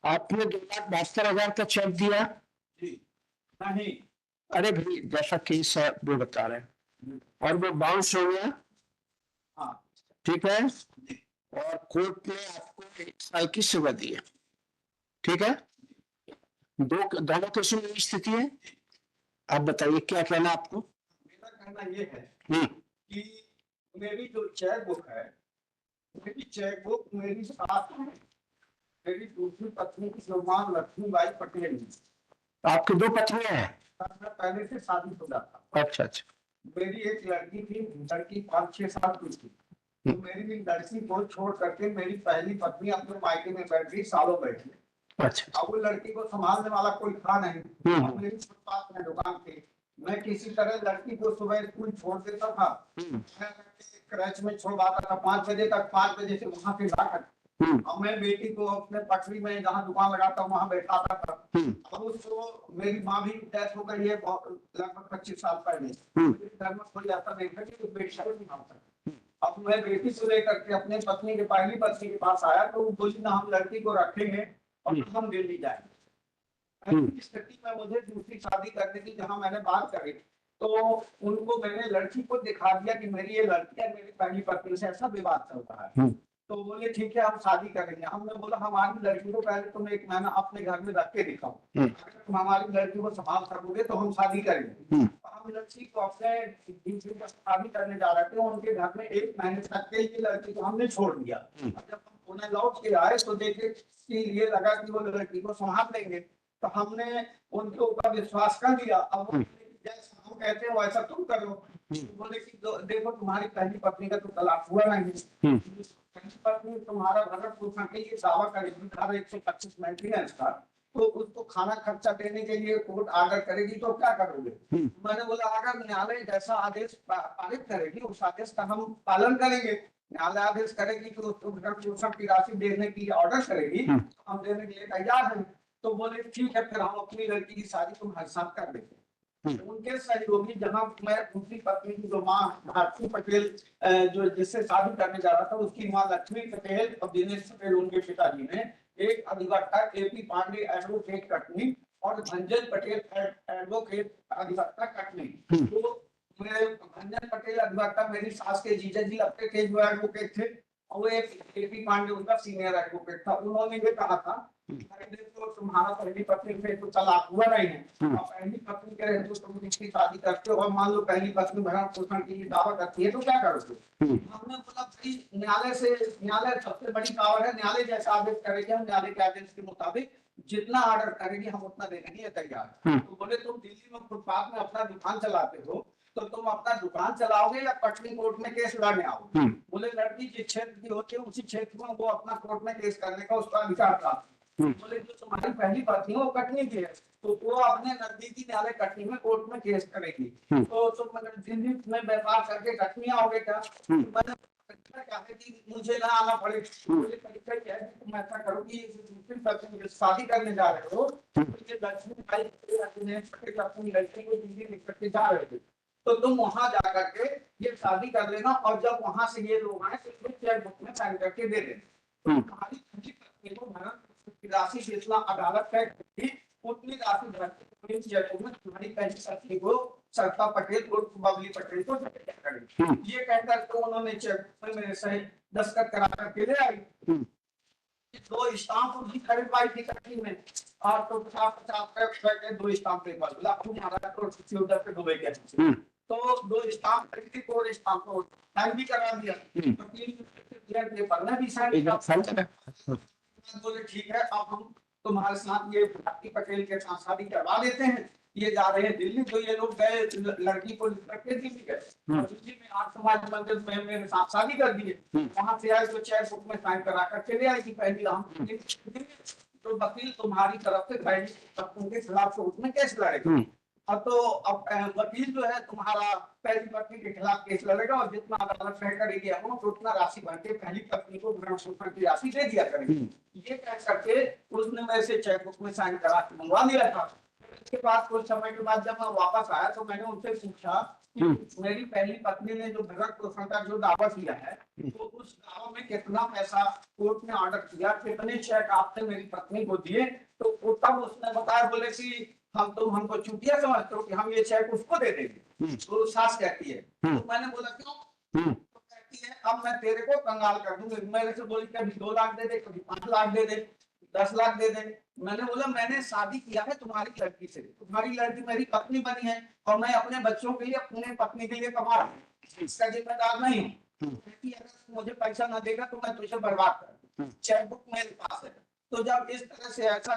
आपने 2,72,000 का चेक दिया? जी नहीं। अरे भाई, जैसा केस है वो बता रहे हैं, और वो बाउंस हो गया। हाँ ठीक है, और कोर्ट ने आपको 1 साल की सजा दी है। ठीक है, दोनों केसों में स्थिति है। आप बताइए क्या कहना आपको। मेरा कहना ये है हम्म। कि मेरी जो चेक बुक है, मेरी चेक बुक मेरी साथ में मेरी दूसरी पत्नी की श्रीमान लक्ष्मीबाई पटेल है। आपकी 2 पत्नियां हैं? मैं पहले से शादीशुदा था। अच्छा अच्छा। मेरी एक लड़की थी, लड़की 5-6 साल की थी। तो मेरी लड़की को छोड़ करके मेरी पहली पत्नी अपने मायके में बैठ गई, सालों बैठी। अच्छा। अब वो लड़की को संभालने वाला कोई था नहीं। अब मेरी फुटपाथ में दुकान थी, मैं किसी तरह लड़की को सुबह स्कूल छोड़ देता था, क्रैच में छोड़वाता था 5 बजे तक, 5 बजे से वहां से लाकर अब मैं बेटी को अपने पटरी में जहाँ दुकान लगाता हूँ वहां बैठाता था। अब उसको मेरी माँ भी डेथ हो गई है लगभग 25 साल पहले। घर में कोई ऐसा नहीं था कि बेटी को संभालता। अब मैं बेटी को लेकर के अपने पत्नी के पहली पत्नी के पास आया तो वो बोली ना हम लड़की को रखेंगे और हम दिल्ली जाएंगे। स्थिति में मुझे दूसरी शादी करने की जहां मैंने बात करी तो उनको मैंने लड़की को दिखा दिया कि मेरी ये लड़की है, मेरी पहली पत्नी से ऐसा विवाद चल रहा है। तो बोले ठीक है हम शादी करेंगे। हमने बोला हमारी लड़की को पहले तुम 1 महीना अपने घर में रख के दिखाओ, अगर तुम हमारी लड़की को संभाल सकोगे तो हम शादी करेंगे। हम लड़की को अपने शादी करने जा रहे थे, उनके घर में 1 महीने तक के लिए लड़की को हमने छोड़ दिया। जब हम उन्हें लौट के आए तो देखे कि ये लगा कि वो लड़की को संभाल लेंगे, तो हमने उनके ऊपर विश्वास कर लिया। अब जैसा हम कहते हैं वैसा तुम करो। बोले कि देखो तुम्हारी पहली पत्नी का तो तलाक हुआ नहीं, पत्नी तुम्हारा भरण पोषण के लिए दावा करेगी, धारा 125 मेंटेनेंस का, तो उसको खाना खर्चा देने के लिए कोर्ट आर्डर करेगी तो क्या करोगे। मैंने बोला अगर न्यायालय जैसा आदेश पारित करेगी उस आदेश का हम पालन करेंगे। न्यायालय आदेश करेगी कि उसको भरण पोषण की राशि देने की ऑर्डर करेगी, हम देने के लिए तैयार हैं। तो बोले ठीक है फिर हम अपनी लड़की की शादी तुम्हारे साथ कर देंगे। उनके सहयोगी जहां मैं उनकी पत्नी की जो माँ भारती पटेल जो जिससे शादी करने जा रहा था उसकी माँ लक्ष्मी पटेल और दिनेश पटेल उनके पिताजी ने एक अधिवक्ता केपी पांडे एडवोकेट कटनी और भंजन पटेल एडवोकेट अधिवक्ता कटनी। तो भंजन पटेल अधिवक्ता मेरी सास के जीजा जी लगते थे जो एडवोकेट थे, और वो एक केपी पांडे उनका सीनियर एडवोकेट था। उन्होंने ये कहा था तो तुम्हारा पहली पत्नी से तो तलाक हुआ नहीं है, पहली पत्नी के रहे तो तुम किसकी शादी करते हो और मान लो पहली पत्नी भरण पोषण की दावा करती है तो क्या करोगे। हमने बोला भाई न्यायालय सबसे बड़ी पावर है, न्यायालय जैसा आदेश करेगी हम न्यायालय के आदेश के मुताबिक जितना ऑर्डर करेगी हम उतना देने के लिए तैयार। तो बोले तुम दिल्ली में फुटपाथ में अपना दुकान चलाते हो तो तुम अपना दुकान चलाओगे या पटनी कोर्ट में केस लड़ने आओगे। बोले लड़की जिस क्षेत्र की होती है उसी क्षेत्र में वो अपना कोर्ट में केस करने का उसका अधिकार था। बोले जो तुम्हारी पहली पत्नी है वो कटनी की है तो वो अपने नजदीकी न्यायालय कटनी में कोर्ट में केस करेगी। तो तुम दिल्ली में व्यापार करके कटनी आओगे क्या। मैंने कि मुझे ना आना पड़े। तुम ऐसा करो कि शादी करने जा रहे हो अपनी लड़की को दिल्ली लेकर के जा रहे थे तो तुम वहां जाकर के ये शादी कर लेना और जब वहां से ये लोग आए तो चेक बुक में साइन करके दे देना। तुम्हारी पत्नी को भरण राशि जितना अदालत तय करेगी उतनी राशि तुम्हारी पहली पत्नी को सरता पटेल और बबली पटेल को करेगी। ये कहकर तो उन्होंने चेक में मेरे सहित दस्तखत करा करके ले आई। 2 स्टाम्प भी खरीदवाई थी कटनी में और तो 50-50 के 2 स्टाम्प एक बार बोला उधर पे डूबे गए तो 2 स्टाम्प खरीदी और स्टाम्प को साइन भी करा दिया। पढ़ना भी साइन बोले ठीक है अब हम तुम्हारे साथ ये भारती पटेल के साथ शादी करवा देते हैं। ये जा रहे हैं दिल्ली तो ये लोग गए लड़की को दिल्ली गए दिल्ली में आठ समाज मंदिर में मेरे साथ शादी कर दिए। वहां से आए तो चेक बुक में साइन करा कर चले आए कि पहली हम तो वकील तुम्हारी तरफ से पहली पत्नी के खिलाफ कोर्ट में केस लड़ेगा। अब तो अब वकील जो है तुम्हारा पहली पत्नी के खिलाफ केस लड़ेगा और जितना अदालत तय करेगी अमाउंट उतना राशि भर के पहली पत्नी को भरण पोषण की राशि दे दिया करेगी। ये कह करके उसने मेरे से चेक बुक में साइन करा के मंगवा लिया था। उसके बाद कुछ समय के बाद जब मैं वापस आया तो मैंने उनसे पूछा कि मेरी पहली पत्नी ने जो भरण पोषण का जो दावा किया है, तो उस दावा में कितना पैसा कोर्ट ने ऑर्डर किया, कितने चेक आपने मेरी पत्नी को दिए? तो तब उसने बताया, बोले कि हमको चूतिया समझते हो कि हम ये चेक उसको दे देंगे। तो सास कहती है, तो मैंने बोला क्यों? तो कहती है अब मैं तेरे को कंगाल कर दूंगी। मेरे से बोली कभी 2 लाख दे दे, कभी 5 लाख दे दे, 10 लाख दे दे। मैंने बोला मैंने शादी किया है तुम्हारी लड़की से, तुम्हारी लड़की मेरी पत्नी बनी है और मैं अपने बच्चों के लिए, अपने पत्नी के लिए कमा रहा हूँ, इसका जिम्मेदार नहीं हूँ। कहती है, अगर मुझे पैसा ना देगा तो मैं तुझे बर्बाद कर दूं, चेक बुक मेरे पास है। तो जब इस तरह से ऐसा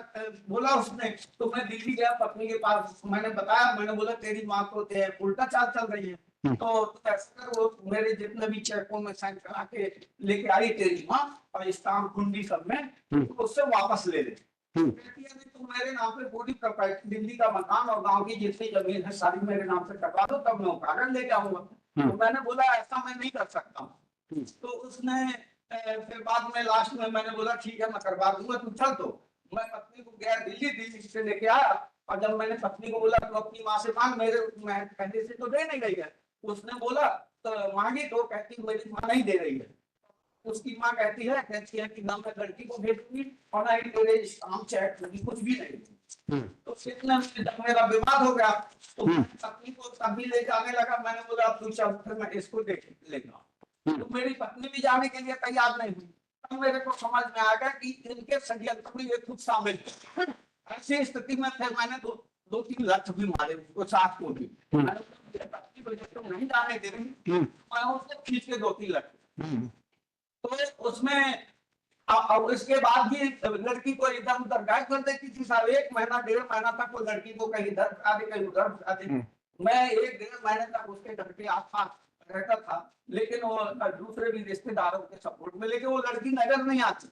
बोला उसने, तो मैं दिल्ली गया पत्नी के पास, मैंने बताया, मैंने बोला तेरी माँ को उल्टा चाल चल रही है, तो ऐसा कर वो मेरे जितने भी चेकों में साइन करा के लेके आई तेरी माँ, और स्टाम्प कुंडी सब में, तो उससे वापस ले ले। कहती है नहीं, तुम मेरे नाम पे पूरी प्रॉपर्टी, दिल्ली का मकान और गांव की जितनी जमीन है सारी मेरे नाम से करवा दो, तब मैं कागज लेके आऊंगा। तो मैंने बोला ऐसा मैं नहीं कर सकता हूँ। तो उसने फिर बाद में लास्ट में मैंने बोला ठीक है मैं करवा दूंगा, तू चल। तो मैं पत्नी को गया दिल्ली से लेके आया, और जब मैंने पत्नी को बोला तो अपनी माँ से मांग, मैं पहले से तो दे नहीं रही है। उसने बोला तो मांगी, तो कहती मेरी माँ नहीं दे रही है। उसकी माँ कहती है कि ना मैं लड़की को भेजूंगी और ना ही तेरे काम चैट होगी, कुछ भी नहीं। तो फिर जब मेरा विवाद हो गया तो पत्नी को तभी ले जाने लगा। मैंने बोला अब तू चल, फिर मैं इसको देख लेगा। तो मेरी पत्नी भी जाने के लिए तैयार नहीं हुई। तब मेरे को समझ में आ गया कि इनके षड्यंत्र में ये खुद शामिल है। ऐसी स्थिति में फिर मैंने 2-3 लक्ष्य भी मारे उसको, साथ को भी। मैंने पत्नी को जब तुम नहीं जाने दे रही, मैं उसको खींच के 2-3 लक्ष्य। तो उसमें अब इसके बाद भी लड़की को इधर उधर गायब कर देती थी साहब। 1 महीना 1.5 महीना तक वो लड़की को कहीं इधर भगा दे, कहीं उधर भगा दे। मैं 1-1.5 महीने तक उसके घर के आसपास रहता था, लेकिन वो दूसरे भी रिश्तेदारों के सपोर्ट में, लेकिन वो लड़की नजर नहीं आती।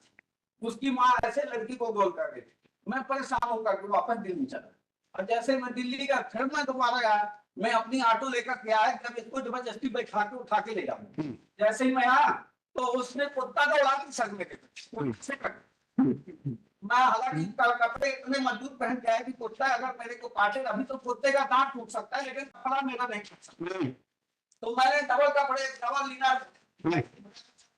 उसकी माँ ऐसे लड़की को गोल कर देती। मैं परेशान होकर के वापस दिल्ली चला, और जैसे मैं दिल्ली का, फिर मैं दोबारा गया, मैं अपनी ऑटो लेकर के आया, जब इसको जबरदस्ती बैठा के उठा के ले जाऊं। जैसे ही मैं आया तो उसने कुत्ता दौड़ा के सर में से कट। मैं हालांकि कपड़े इतने मजबूत पहन के आया कि कुत्ता अगर मेरे को काटे, अभी तो कुत्ते का दांत टूट सकता है, लेकिन कपड़ा मेरा नहीं टूट सकता। तो मैंने डबल कपड़े, डबल लीना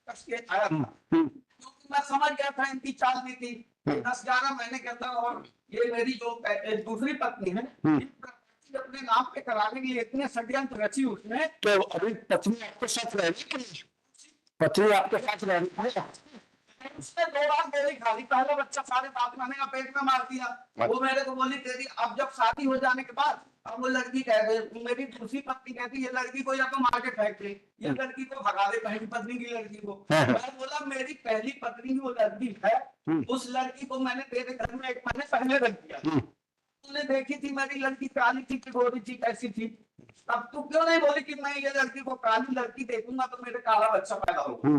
कस के आया था, क्योंकि मैं समझ गया था इनकी चाल नीति। 10-11 महीने के अंदर, और ये मेरी जो दूसरी पत्नी है, अपने नाम पे कराने के लिए इतने षड्यंत्र रची उसने। तो अभी पत्नी आपके साथ रहेगी, पत्नी आपके साथ रहेगी? उसने 2 बार गोली खा ली। पहला बच्चा 7.5 महीने का पेट में मार दिया। वो मेरे को बोली तेरी, अब जब शादी हो जाने के बाद, अब वो लड़की कह गई, मेरी दूसरी पत्नी कहती ये लड़की को या तो मार के फेंक दे, ये लड़की को भगा दे, पहली पत्नी की लड़की को। मैं बोला मेरी पहली पत्नी वो लड़की है, उस लड़की को मैंने तेरे घर में 1 महीने पहले रख दिया। तूने देखी थी मेरी लड़की काली थी कि गोरी थी, कैसी थी? अब तू क्यों नहीं बोली कि मैं ये लड़की को काली लड़की देखूंगा तो मेरे काला बच्चा पैदा होगा?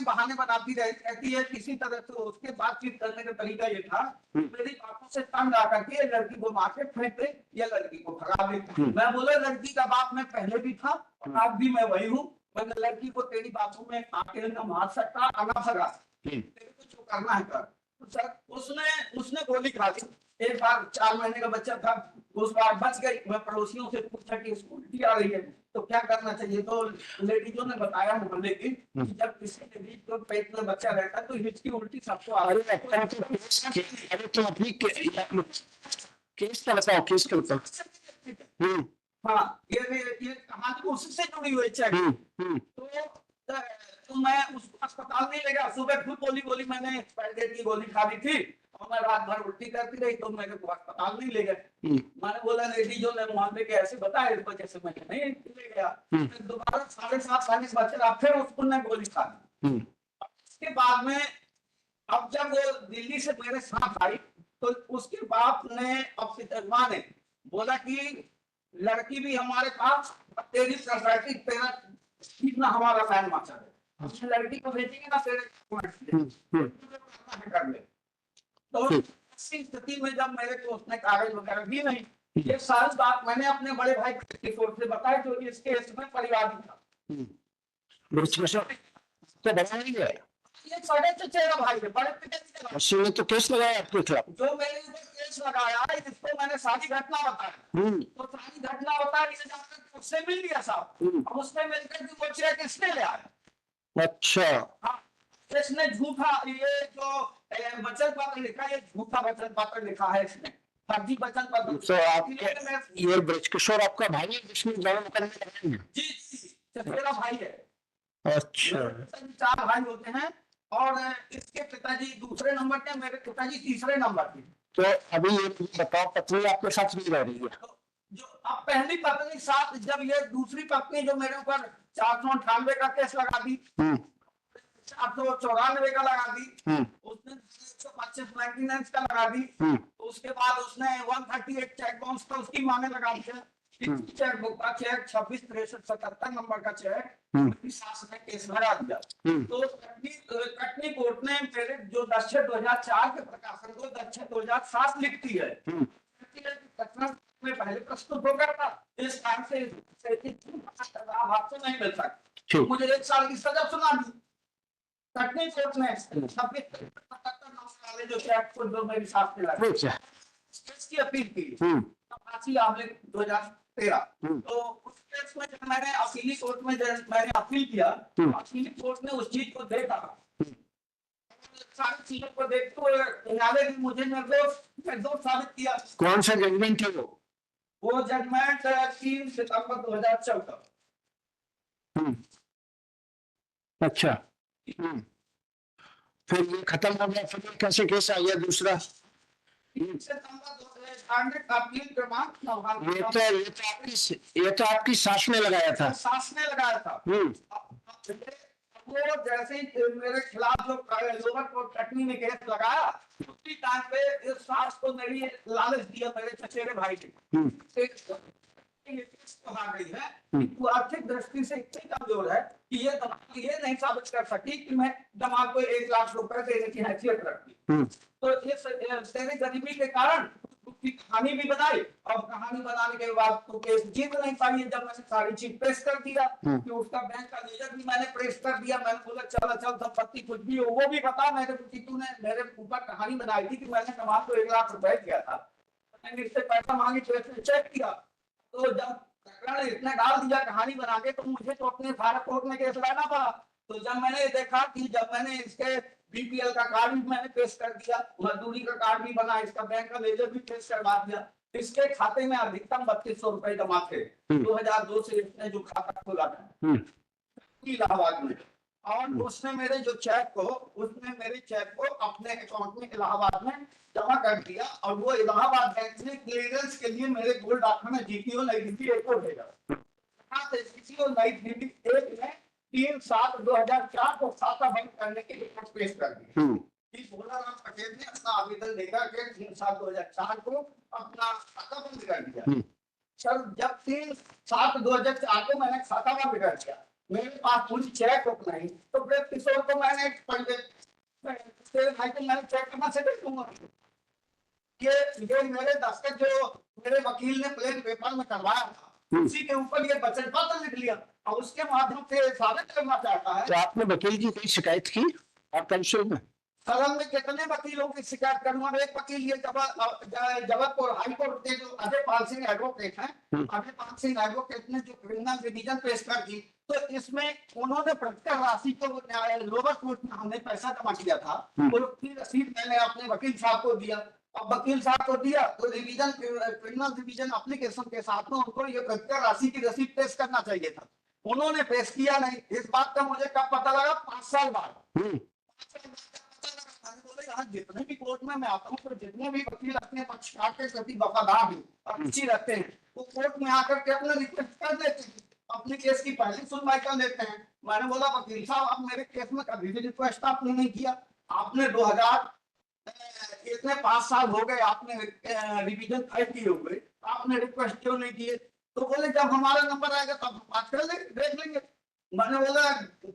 बहाने बनाती रही, कहती है किसी तरह से। उसके बातचीत करने का तरीका ये था, मेरी बातों से तंग आकर के लड़की को मार के फेंक दे या लड़की को भगा दे। मैं बोला लड़की का बाप मैं पहले भी था और आज भी मैं वही हूँ। मैं लड़की को तेरी बातों में आके न मार सकता न भगा, तेरे को जो करना है कर। उसने गोली खा ली। एक बार 4 महीने का बच्चा था, उस बार बच गई। मैं पड़ोसियों से पूछा कि इसको उल्टी आ रही है तो क्या करना चाहिए, तो लेडीजों ने बताया मोहल्ले की कि जब किसी के बीच तो पेट में बच्चा रहता है तो हिचकी उल्टी सबको आ रही है। अरे तो अपनी केस का बताओ, केस का बताओ। हाँ, ये कहानी उससे जुड़ी हुई है। तो मैं उसको अस्पताल नहीं ले गया। सुबह खुद बोली मैंने पैकेट की गोली खा ली थी और मैं रात भर उल्टी करती रही, तो मेरे को अस्पताल नहीं ले गए। मैंने बोला लेडीजों ने मोहल्ले के ऐसे बताया, इस वजह से मैं नहीं ले गया। फिर दोबारा 7:30 बजे फिर उसको ने गोली खा ली। उसके बाद में अब जब वो दिल्ली से मेरे साथ आई तो उसके बाप ने, अब माँ ने बोला कि लड़की भी हमारे पास, तेरी सोसाइटी तेरा कितना हमारा फैन माचा है, लड़की को भेजेंगे ना तेरे कर ले। तो ऐसी स्थिति में जब मेरे को उसने कागज वगैरह भी नहीं, ये सारी बात मैंने अपने बड़े भाई किशोर से बताया जो इस केस में परिवादी था। तो बनाएंगे ये बड़े चचेरा भाई है, बड़े पिताजी ने तो केस लगाया आपके खिलाफ। जो मेरे ऊपर केस केस लगाया, इसको मैंने सारी घटना बताई। तो सारी घटना बता रही है, जाकर उससे मिल लिया साहब। अब उसने मिलकर के वो चेक इसने ले आया। अच्छा। हाँ, इसने झूठा ये जो वचन पत्र लिखा है, झूठा वचन पत्र लिखा है इसने, फर्जी वचन पत्र। तो आपके ये ब्रजकिशोर आपका भाई है जिसने दोनों मुकदमे लगाए हैं? जी जी, मेरा भाई है। अच्छा। मेरे 4 भाई होते हैं और इसके पिताजी दूसरे नंबर के, मेरे पिताजी तीसरे नंबर के। तो अभी ये बताओ, पत्नी आपके साथ नहीं रह रही है? तो जो अब पहली पत्नी साथ, जब ये दूसरी पत्नी जो मेरे ऊपर 498 का केस लगा दी, 494 का लगा दी, उसने 125 मेंटेनेंस का लगा दी, उसके बाद उसने 138 चेक बाउंस का उसकी मांगे लगा दिया, चेक बुक का चेक 26 63 77 नंबर का चेक मेरी सास ने केस लगा दिया। तो कटनी कोर्ट ने मेरे जो 10/6/2004 के प्रकाशन को 10/6/2007 लिखती है, घटना में पहले प्रस्तुत हो गया था, इस कारण से आपको नहीं मिल सकता। मुझे 1 साल की सजा सुना दी कटनी कोर्ट ने। 26 वाले जो चेक को जो मेरी सास ने लगा इसकी अपील की, फांसी आमले 2013। तो उस केस में जब मैंने अपीली कोर्ट में मैंने अपील किया, अपीली कोर्ट ने उस चीज को देखा, सारी चीजों को देखते हुए न्यायालय ने मुझे निर्दोष साबित किया। कौन सा जजमेंट है वो जजमेंट 3 सितंबर 2014। अच्छा। फिर ये खत्म हो गया, फिर कैसे केस आ गया दूसरा? ये तो आपकी सास ने लगाया था। सास ने लगाया था। वो जैसे ही मेरे खिलाफ जो लोअर कोर्ट कटनी में केस लगाया, उसी टाइम पे इस सास को मेरी लालच दिया मेरे चचेरे भाई ने, कहा गई है कि तू आर्थिक दृष्टि से इतनी कमजोर है कि ये नहीं साबित कर सकती कि मैं दमाग को 1 लाख रुपए देने की हैसियत रखती। तो इस तेरे गरीबी के कारण उसकी कहानी भी बनाई, और कहानी बनाने के बाद तो केस जीत नहीं पाई। जब मैंने सारी चीज पेश कर दिया कि उसका बैंक का लेजर भी मैंने पेश कर दिया, मैंने बोला चल संपत्ति कुछ भी हो वो भी बता, मेरे तूने मेरे ऊपर कहानी बनाई थी कि मैंने दमाग को 1 लाख रुपए दिया था, मैंने इससे पैसा मांगी तो इसने चेक किया। तो जब प्रकरण इतना डाल दिया कहानी बना के, तो मुझे तो अपने भारत कोर्ट में केस लाना पड़ा। तो जब मैंने देखा कि जब मैंने इसके बीपीएल का कार्ड भी मैंने पेश कर दिया, मजदूरी का कार्ड भी बना, इसका बैंक का लेजर भी पेश करवा दिया, इसके खाते में अधिकतम 3200 रुपए जमा थे 2002 से इसने जो खाता खोला था इलाहाबाद में। और उसने मेरे चेक को अपने अकाउंट में इलाहाबाद में जमा कर दिया, और वो इलाहाबाद बैंक ने क्लियरेंस के लिए मेरे गोल्ड डाकखाना जीपीओ नई दिल्ली एक को भेजा। जीपीओ नई दिल्ली एक ने 3/7/2004 को खाता बंद करने की रिपोर्ट पेश कर दी। भोलाराम पटेल ने अपना आवेदन देकर के 3/7/2004 को अपना खाता बंद कर दिया। सर जब 3/7/2004 को मैंने खाता बंद कर दिया, मेरे पास पूरी चेक बुक नहीं, तो ब्रज किशोर को मैंने तेरे भाई को मैंने चेक करना से दे दूंगा। ये मेरे दस्तखत जो मेरे वकील ने प्लेन पेपर में करवाया था, उसी के ऊपर ये वचन पत्र लिख लिया, और उसके माध्यम से साबित करना चाहता है। तो आपने वकील की कोई शिकायत की आप काउंसिल में? सदन में कितने वकीलों की शिकायत करूंगा? एक वकील ये जबलपुर हाई कोर्ट के जो अजय पाल सिंह एडवोकेट हैं, अजय पाल सिंह एडवोकेट ने जो क्रिमिनल रिवीजन पेश कर दी, तो इसमें उन्होंने प्रत्येक राशि को लोअर कोर्ट में हमने पैसा जमा किया था, उसकी रसीद मैंने अपने वकील साहब को दिया। अब वकील साहब को दिया तो रिवीजन क्रिमिनल रिवीजन एप्लीकेशन के साथ में उनको ये प्रत्येक राशि की रसीद पेश करना चाहिए था, उन्होंने पेश किया नहीं। इस बात का मुझे कब पता लगा? 5 साल बाद। जितने भी कोर्ट में मैं आता हूँ, तो जितने भी वकील अपने पक्षकार के प्रति वफादार हैं, अच्छी रखते हैं, वो कोर्ट में आकर के अपना रिक्वेस्ट कर देते हैं, अपने केस की पहली सुनवाई कर लेते हैं। मैंने बोला वकील साहब, आप मेरे केस में कभी भी रिक्वेस्ट आपने नहीं किया, आपने 5 साल हो गए, आपने रिवीजन किए हुए, आपने रिक्वेस्ट क्यों नहीं किए? तो बोले जब हमारा नंबर आएगा तब हम बात कर लेंगे, देख लेंगे। मैंने बोला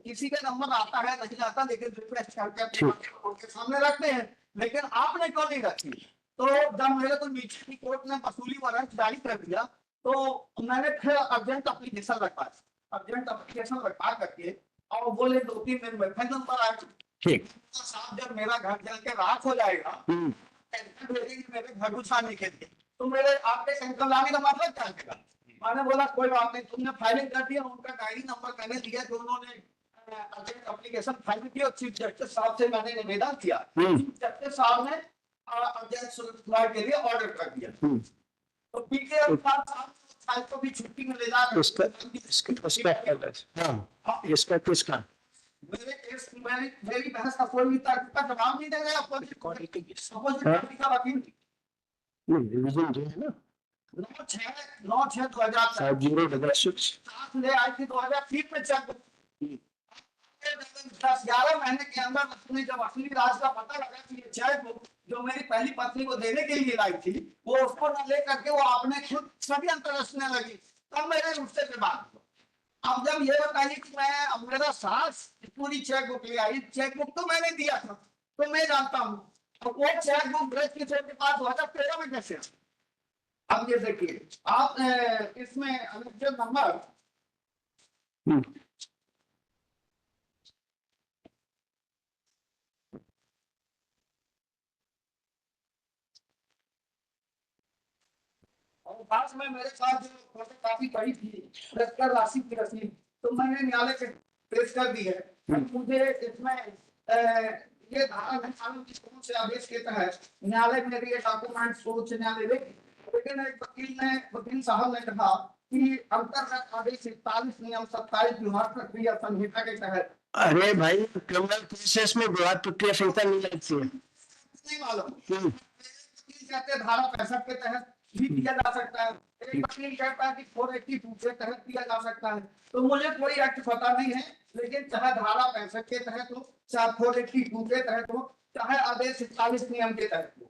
किसी का नंबर आता है नहीं आता, लेकिन रिक्वेस्ट करके उनके सामने रखते हैं, लेकिन आपने क्यों नहीं रखी? तो जब मेरे को नीचे की कोर्ट ने वसूली वारंट जारी कर दिया, तो मैंने फिर अर्जेंट एप्लीकेशन रखवा करके, और बोले 2-3 दिन में फिर नंबर आया। साहब जब मेरा घर जल के राख हो जाएगा, डॉक्यूमेंट भेजेंगे मेरे घर घुसाने के लिए, तो मेरे आपके सेंटर लाने का मतलब क्या होगा? मैंने बोला कोई बात नहीं, तुमने फाइलिंग कर दिया, उनका डायरी नंबर मैंने दिया, दोनों ने एप्लीकेशन फाइल की और चीफ जस्टिस साहब से मैंने निवेदन किया। चीफ जस्टिस साहब ने अध्यक्ष सुरेश कुमार के लिए ऑर्डर कर दिया। तो पीके और फाइल को भी छुट्टी में ले जाकर इसका किसका मेरे केस मेरी बहस का कोई भी तर्क का जवाब नहीं देगा आपको। अपोजिट पार्टी का वकील रिवीजन जो है ना 9/6/2007 ले आई थी 2003 में चेक 10-11 महीने के अंदर अपने जब असली राज का पता लगा कि ये चेक बुक जो मेरी पहली पत्नी को देने के लिए लाई थी वो उसको न ले करके वो आपने खुद सभी अंतरराष्ट्रीय लगी, तब मेरे उससे पे बात। अब जब ये बताइए कि मैं मेरा सास पूरी चेक बुक ले आई, चेक बुक तो मैंने दिया था तो मैं जानता हूँ, तो वो चेक बुक ब्रज किशोर के पास 2013 में कैसे? अब ये देखिए आप इसमें अनुच्छेद नंबर और पास में मेरे साथ जो फोटो काफी पड़ी थी पुरस्कार राशि की रसीद तो मैंने न्यायालय के पेश कर दी है। मुझे इसमें ये धारा नहीं मालूम कि कौन से आदेश के तहत न्यायालय मेरे ये डॉक्यूमेंट सोच न्यायालय लेकिन एक वकील साहब ने कहा कि अंतर्गत आदेश 41 नियम 27 विवाद प्रक्रिया संहिता के तहत। अरे भाई क्रिमिनल केसेस में विवाद प्रक्रिया संहिता नहीं लगती है, नहीं मालूम धारा 65 के तहत भी दिया जा सकता है, एक वकील कहता है कि 482 के तहत दिया जा सकता है, तो मुझे कोई एक्ट पता नहीं है, लेकिन चाहे धारा 65 के तहत हो, चाहे 482 के तहत हो, चाहे आदेश 41 नियम के तहत हो,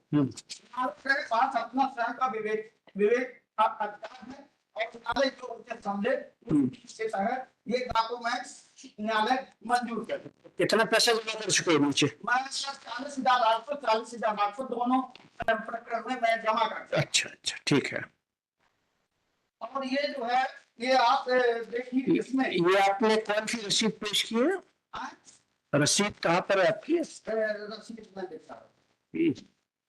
आपके पास अपना स्वयं का विवेक अधिकार है और न्यायालय जो उचित समझे उसके तहत ये डॉक्यूमेंट्स न्यायालय मंजूर करे। कितना पैसा जमा कर चुके हैं नीचे? मैं 40,800 40,800 दोनों प्रकरण में मैं जमा करता। अच्छा ठीक है। और ये जो है ये आप देखिए इसमें ये आपने कौन सी रसीद पेश की है? रसीद कहाँ पर है आपकी? रसीद में देखा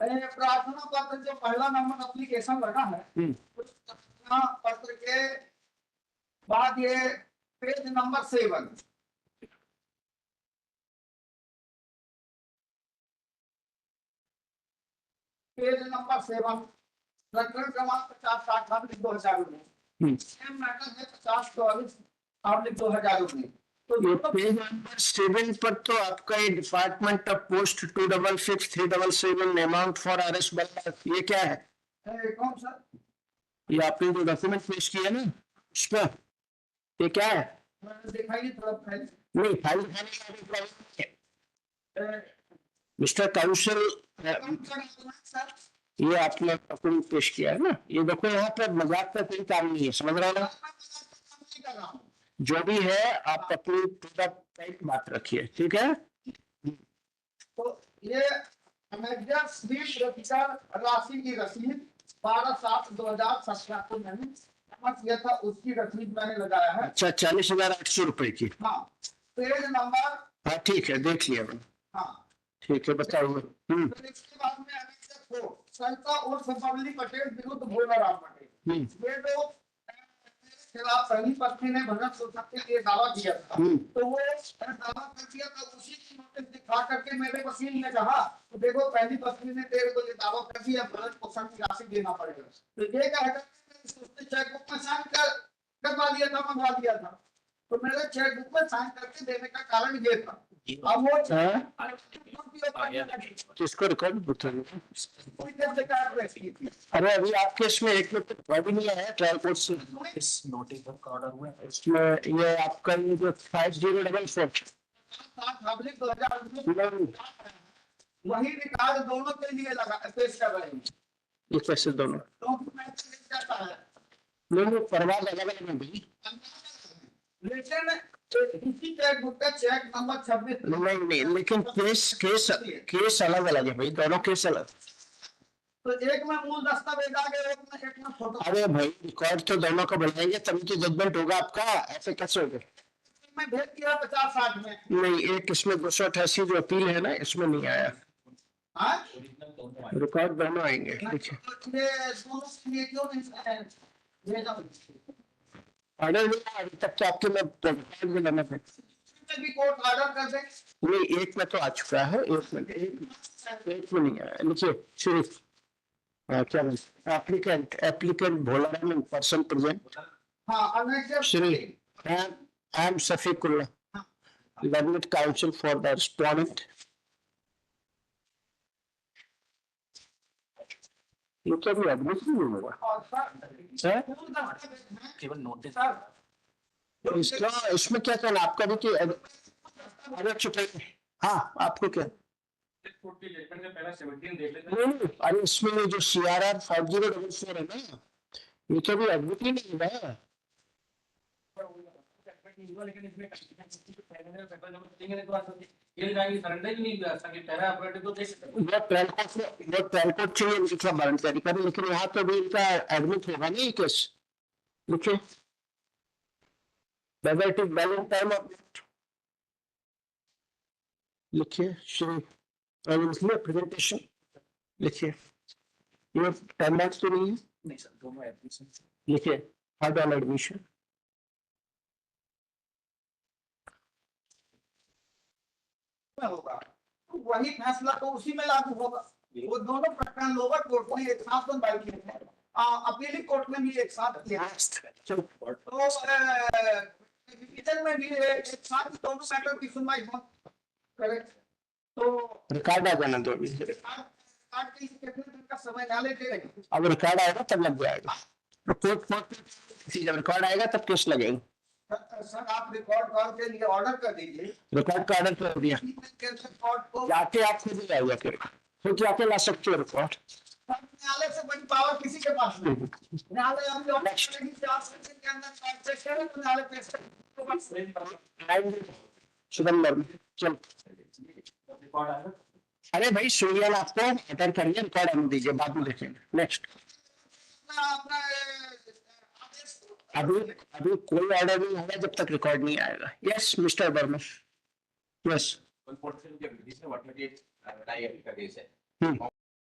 प्रार्थना पत्र जो पहला नंबर एप्लीकेशन लगा है उस प्रार्थना पत्र के बाद ये पेज नंबर 7 पेज नंबर 7 प्रकरण क्रमांक 50/2019 सेम मैटर है 50/2019। तो पेज नंबर 7 पर तो आपका ये department of post 266-377 amount for arrest बल्ला, ये क्या है? कौन सा? ये आपने जो डॉक्यूमेंट पेश किया ना उस पर ये क्या है? दिखाइए थोड़ा फाइल। नहीं फाइल दिखाने का मिस्टर काउंसिल ये आपने डॉक्यूमेंट पेश किया है ना, ये देखो यहाँ पर मजाक का कोई काम नहीं है, समझ रहे हो ना? जो भी है आप अपनी पूरा टाइट बात रखिए, ठीक है? तो ये राशि की रसीद 12/7/2017 को मैंने किया था, उसकी रसीद मैंने लगाया है। अच्छा 40,800 रुपए की। हाँ पेज नंबर। हाँ ठीक है देख लिया मैंने। हाँ ठीक है बताओ। इसके बाद में संता और बबली पटेल विरुद्ध भोलाराम पटेल ये जो खिलाफ पहली पत्नी ने भगत शोषक के लिए दावा किया था तो वो दावा कर दिया था, उसी की नोटिस दिखा करके मेरे वकील ने कहा तो देखो पहली पत्नी ने तेरे को ये दावा कर दिया, भगत पोषण की राशि देना पड़ेगा, तो ये कहकर चेक बुक में साइन करवा दिया था, मंगवा दिया था, तो मेरे चेक बुक में साइन करके देने का कारण ये था। अब वो किसको रिकॉर्ड? अरे अभी आपके इसमें एक मिनट भी नहीं आया ट्रायल कोर्ट से इस नोटिस का ऑर्डर हुआ है, इसमें ये आपका ये जो 5044 वही रिकॉर्ड दोनों के लिए लगा पेश कर रहे हैं। ये कैसे दोनों? नहीं परवाह अलग अलग है भाई, लेकिन इसी चेक बुक का चेक नंबर 26 नहीं लेकिन केस अलग अलग है भाई, दोनों केस अलग। तो एक में मूल दस्तावेज आ गए, एक में फोटो। अरे भाई रिकॉर्ड तो दोनों को बनाएंगे तभी तो जजमेंट होगा आपका, ऐसे कैसे होगा? मैं भेज किया 50-60 में। नहीं एक इसमें 288 जो अपील है ना इसमें नहीं आया। हाँ रिकॉर्ड दोनों आएंगे, देखिए ये दोनों के लिए क्यों नहीं भेजा? ऑर्डर नहीं आया अभी तक, तो आपके में रिकॉर्ड भी लाना पड़ेगा। इसमें भी कोर्ट ऑर्डर कर दे। नहीं, एक में तो आ चुका है, एक में नहीं आया। लिखिए श्री क्या बोलते applicant applicant Bholaram in person present हाँ अनेक्सेप्ट Shri I am Shafiqullah learned counsel for the respondent. ये क्या भी एडमिट नहीं होगा और सर, केवल नोटिस सर इसका इसमें क्या करना आपका भी कि अरे चुप रहिए। हाँ आपको क्या नहीं, अरे इसमें ये जो CRR 5044 है ना, ये तो भी एडमिट ही नहीं हुआ। लेकिन इसमें सरेंडर ही नहीं हुआ कि पैरा ऑपरेटिव को देख सकते वो ट्रायल कोर्ट चाहिए इनकी क्या वारंट जारी करें, लेकिन यहाँ तो भी इनका एडमिट होगा नहीं केस। लिखिए whether it is valid time or not, लिखिए श्री और लिखिए प्रेजेंटेशन, लिखिए ये 10 मार्क्स तो नहीं है, नहीं सर, दोनों एडमिशन लिखिए हार्ड ऑन एडमिशन। होगा वही फैसला तो उसी में लागू होगा। वो दोनों प्रकरण लोअर कोर्ट में एक साथ सुनवाई किए थे, अपीली कोर्ट में भी एक साथ किया, चलो तो डिवीजन में भी एक साथ दोनों मैटर की सुनवाई हो। करेक्ट। तो रिकॉर्ड आ जाना दो अभी, रिकॉर्ड के लिए कितने दिन का समय न्यायालय देगा? अब रिकॉर्ड आएगा तब लग जाएगा, तो कोर्ट जब रिकॉर्ड आएगा तब केस लगेगा। सर आप रिकॉर्ड कॉल के लिए ऑर्डर कर दीजिए, रिकॉर्ड का ऑर्डर कर दिया, कोर्ट को जाके आप खुद ही आइए, फिर जाके ला सकते हो रिकॉर्ड। न्यायालय से बड़ी पावर किसी के पास नहीं है। न्यायालय हम लोग के अंदर चेक करें तो न्यायालय पेश करें। सितंबर में चल, रिकॉर्ड आएगा। अरे भाई सुनिए ना, आपको अटेंड करिए, रिकॉर्ड हमें दीजिए, बाद में देखेंगे। नेक्स्ट, अपना अभी अभी कोई ऑर्डर नहीं होगा जब तक रिकॉर्ड नहीं आएगा। Yes mister Verma, yes. Unfortunately, this is what we did. I applied it.